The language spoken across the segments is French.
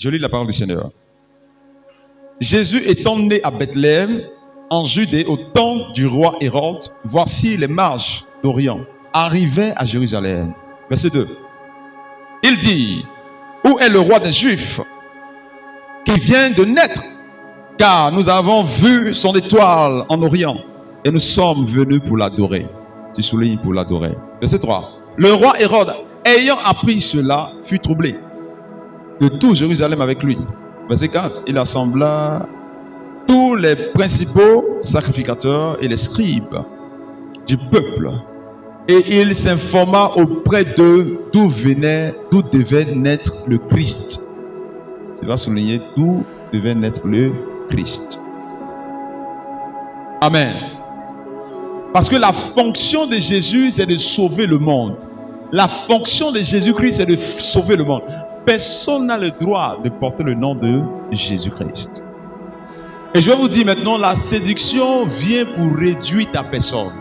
Je lis la parole du Seigneur. Jésus étant né à Bethléem, en Judée, au temps du roi Hérode, voici les mages d'Orient arrivaient à Jérusalem. Verset 2. Il dit, où est le roi des Juifs qui vient de naître? Car nous avons vu son étoile en Orient et nous sommes venus pour l'adorer. Tu soulignes pour l'adorer. Verset 3. Le roi Hérode, ayant appris cela, fut troublé de tout Jérusalem avec lui. Verset 4. Il assembla tous les principaux sacrificateurs et les scribes du peuple. Et il s'informa auprès d'eux d'où devait naître le Christ. Tu vas souligner d'où devait naître le Christ. Amen. Parce que la fonction de Jésus, c'est de sauver le monde. La fonction de Jésus-Christ, c'est de sauver le monde. Personne n'a le droit de porter le nom de Jésus-Christ. Et je vais vous dire maintenant, la séduction vient pour réduire ta personne.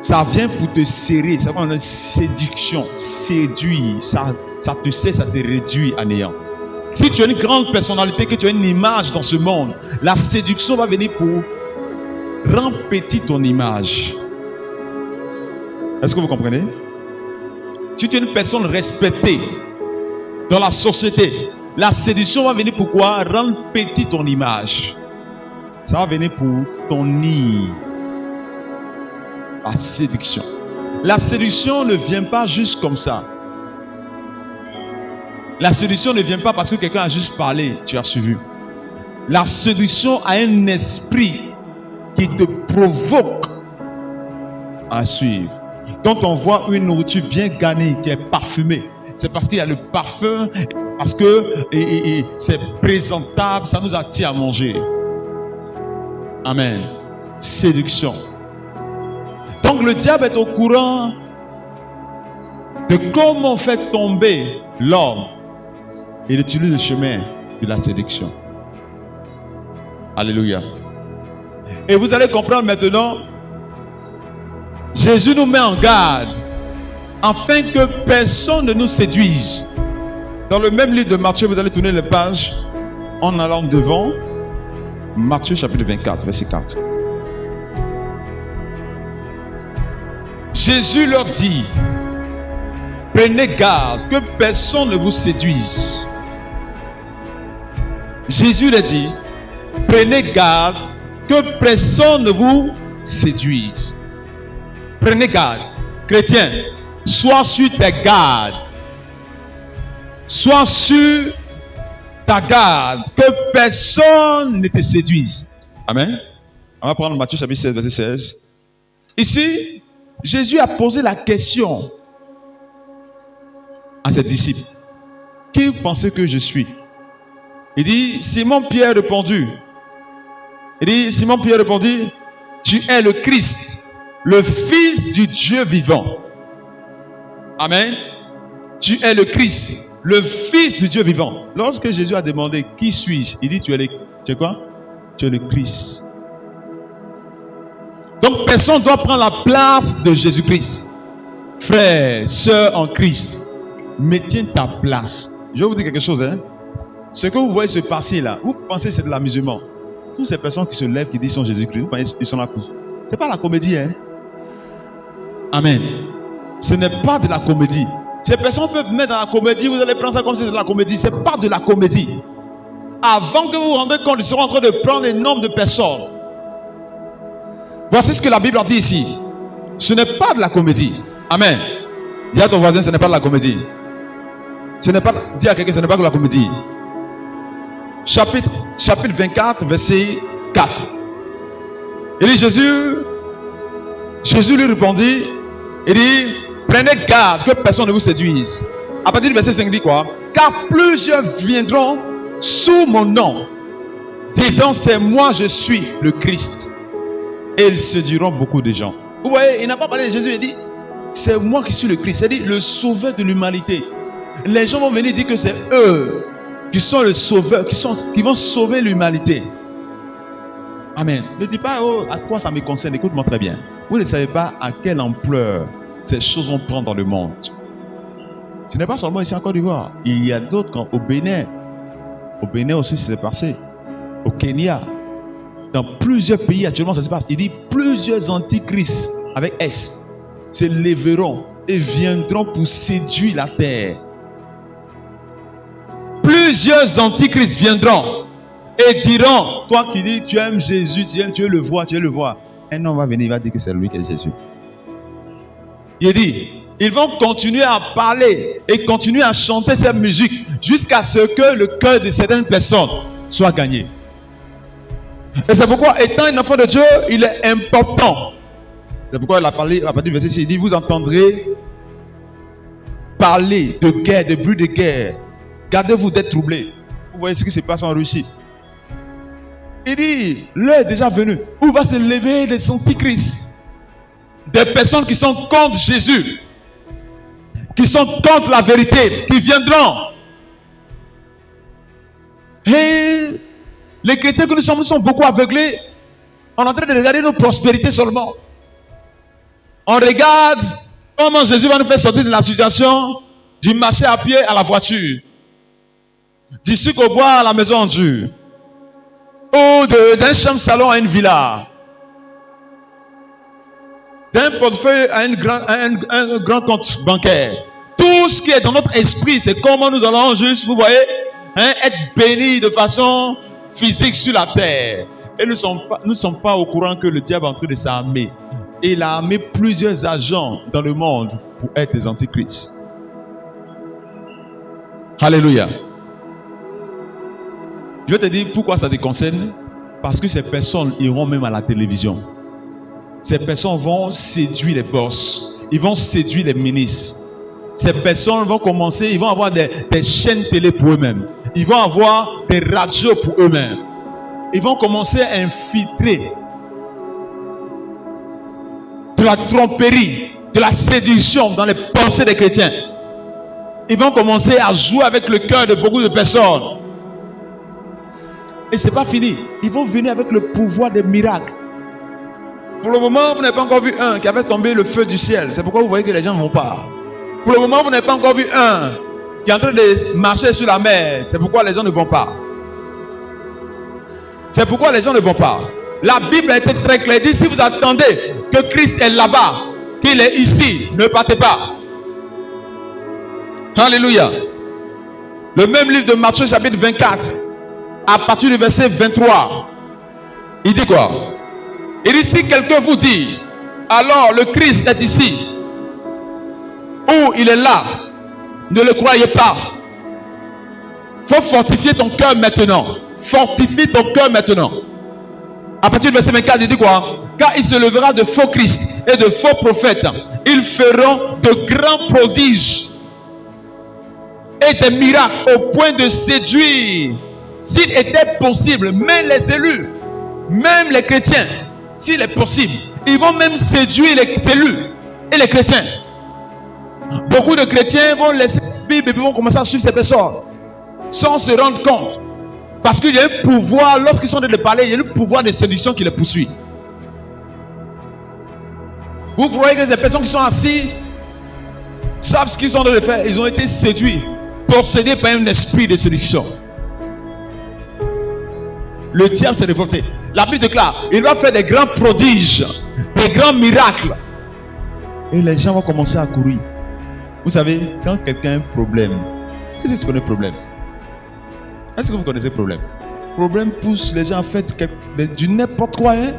Ça vient pour te serrer. Ça va une séduction. Séduire. Ça te réduit à néant. Si tu as une grande personnalité, que tu as une image dans ce monde, la séduction va venir pour rendre petit ton image. Est-ce que vous comprenez? Si tu es une personne respectée dans la société, la séduction va venir pour quoi? Rendre petit ton image. Ça va venir pour ton nid. La séduction. La séduction ne vient pas juste comme ça. La séduction ne vient pas parce que quelqu'un a juste parlé, tu as suivi. La séduction a un esprit qui te provoque à suivre. Quand on voit une nourriture bien gagnée, qui est parfumée, c'est parce qu'il y a le parfum, parce que c'est présentable, ça nous attire à manger. Amen. Séduction. Donc le diable est au courant de comment faire tomber l'homme. Il utilise le chemin de la séduction. Alléluia. Et vous allez comprendre maintenant, Jésus nous met en garde afin que personne ne nous séduise. Dans le même livre de Matthieu, vous allez tourner les pages en allant devant. Matthieu chapitre 24, verset 4. Jésus leur dit, prenez garde que personne ne vous séduise. Jésus leur dit, prenez garde que personne ne vous séduise. Prenez garde. Chrétien, sois sur tes gardes. Sois sur ta garde, que personne ne te séduise. Amen. On va prendre Matthieu chapitre 16, verset 16. Ici, Jésus a posé la question à ses disciples. Qui pensez que je suis? Il dit, Simon-Pierre répondit. Il dit, Simon-Pierre répondit, tu es le Christ, le Fils du Dieu vivant. Amen. Tu es le Christ, le Fils du Dieu vivant. Lorsque Jésus a demandé, qui suis-je? Il dit, tu es quoi? Tu es le Christ. Donc personne ne doit prendre la place de Jésus-Christ. Frère, sœur en Christ, mettez ta place. Je vais vous dire quelque chose. Ce que vous voyez se passer là, vous pensez que c'est de l'amusement. Toutes ces personnes qui se lèvent, qui disent sont Jésus-Christ, vous pensez qu'ils sont là pour... Ce n'est pas la comédie. Amen. Ce n'est pas de la comédie. Ces personnes peuvent mettre dans la comédie, vous allez prendre ça comme si c'était de la comédie. Ce n'est pas de la comédie. Avant que vous vous rendiez compte, ils seront en train de prendre un nombre de personnes. Voici ce que la Bible dit ici. Ce n'est pas de la comédie. Amen. Dis à ton voisin, ce n'est pas de la comédie. Dis à quelqu'un, ce n'est pas de la comédie. Chapitre 24, verset 4. Il dit, Jésus lui répondit, il dit, prenez garde que personne ne vous séduise. À partir du verset 5, il dit quoi? Car plusieurs viendront sous mon nom, disant, c'est moi, je suis le Christ. Et ils séduiront beaucoup de gens. Vous voyez, il n'a pas parlé de Jésus, il dit, c'est moi qui suis le Christ, c'est-à-dire le sauveur de l'humanité. Les gens vont venir dire que c'est eux qui sont le sauveur, qui vont sauver l'humanité. Amen. Ne dis pas, oh, à quoi ça me concerne? Écoute-moi très bien. Vous ne savez pas à quelle ampleur ces choses vont prendre dans le monde. Ce n'est pas seulement ici en Côte d'Ivoire. Il y a d'autres au Bénin. Au Bénin aussi, c'est passé. Au Kenya. Dans plusieurs pays, actuellement, ça se passe. Il dit plusieurs antichrists avec S se lèveront et viendront pour séduire la terre. Plusieurs antichrists viendront et diront, toi qui dis tu aimes Jésus, tu veux le voir, tu veux le voir. Un homme va venir, il va dire que c'est lui qui est Jésus. Il dit, ils vont continuer à parler et continuer à chanter cette musique jusqu'à ce que le cœur de certaines personnes soit gagné. Et c'est pourquoi, étant un enfant de Dieu, il est important. C'est pourquoi il a parlé à partir du verset 6, il dit, vous entendrez parler de guerre, de bruit de guerre. Gardez-vous d'être troublés. Vous voyez ce qui se passe en Russie. Il dit, l'heure est déjà venue où va se lever les antichrists. Des personnes qui sont contre Jésus, qui sont contre la vérité, qui viendront. Et les chrétiens que nous sommes beaucoup aveuglés. On est en train de regarder nos prospérités seulement. On regarde comment Jésus va nous faire sortir de la situation du marché à pied à la voiture, du sucre au bois à la maison en dur, ou d'un chambre salon à une villa, d'un portefeuille à un grand compte bancaire. Tout ce qui est dans notre esprit, c'est comment nous allons juste, vous voyez, être bénis de façon physique sur la terre. Et nous ne sommes pas au courant que le diable est en train de s'armer. Et il a armé plusieurs agents dans le monde pour être des antichrists. Alléluia. Je vais te dire pourquoi ça te concerne. Parce que ces personnes iront même à la télévision. Ces personnes vont séduire les boss. Ils vont séduire les ministres. Ces personnes vont commencer, ils vont avoir des chaînes télé pour eux-mêmes. Ils vont avoir des radios pour eux-mêmes. Ils vont commencer à infiltrer de la tromperie, de la séduction dans les pensées des chrétiens. Ils vont commencer à jouer avec le cœur de beaucoup de personnes. Et ce n'est pas fini. Ils vont venir avec le pouvoir des miracles. Pour le moment, vous n'avez pas encore vu un qui avait tombé le feu du ciel. C'est pourquoi vous voyez que les gens ne vont pas. Pour le moment, vous n'avez pas encore vu un qui est en train de marcher sur la mer. C'est pourquoi les gens ne vont pas. C'est pourquoi les gens ne vont pas. La Bible a été très claire. Elle dit, si vous attendez que Christ est là-bas, qu'il est ici, ne partez pas. Alléluia. Le même livre de Matthieu chapitre 24, à partir du verset 23, il dit quoi? Il dit, si quelqu'un vous dit, alors le Christ est ici, ou il est là, ne le croyez pas. Il faut fortifier ton cœur maintenant. Fortifie ton cœur maintenant. À partir du verset 24, il dit quoi? Car il se levera de faux Christ et de faux prophètes. Ils feront de grands prodiges et des miracles au point de séduire, s'il était possible, même les élus, même les chrétiens, s'il est possible, ils vont même séduire les élus et les chrétiens. Beaucoup de chrétiens vont laisser la Bible et vont commencer à suivre ces personnes sans se rendre compte. Parce qu'il y a un pouvoir, lorsqu'ils sont en train de parler, il y a un pouvoir de séduction qui les poursuit. Vous croyez que ces personnes qui sont assises savent ce qu'ils sont en train de faire? Ils ont été séduits, possédés par un esprit de séduction. Le diable s'est révolté. La Bible déclare, il va faire des grands prodiges, des grands miracles. Et les gens vont commencer à courir. Vous savez, quand quelqu'un a un problème, qu'est-ce que c'est le problème? Est-ce que vous connaissez le problème? Le problème pousse les gens à faire du n'importe quoi. Hein?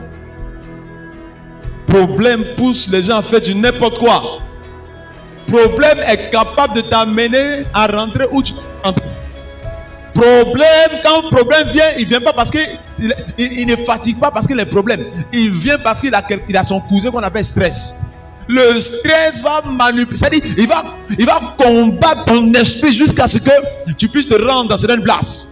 Problème pousse les gens à faire du n'importe quoi. Problème est capable de t'amener à rentrer où tu rentres. Problème, quand le problème vient, il ne vient pas parce qu'il ne fatigue pas parce qu'il a un problème. Il vient parce qu'il a son cousin qu'on appelle stress. Le stress va manipuler, c'est-à-dire il va combattre ton esprit jusqu'à ce que tu puisses te rendre dans certaines places.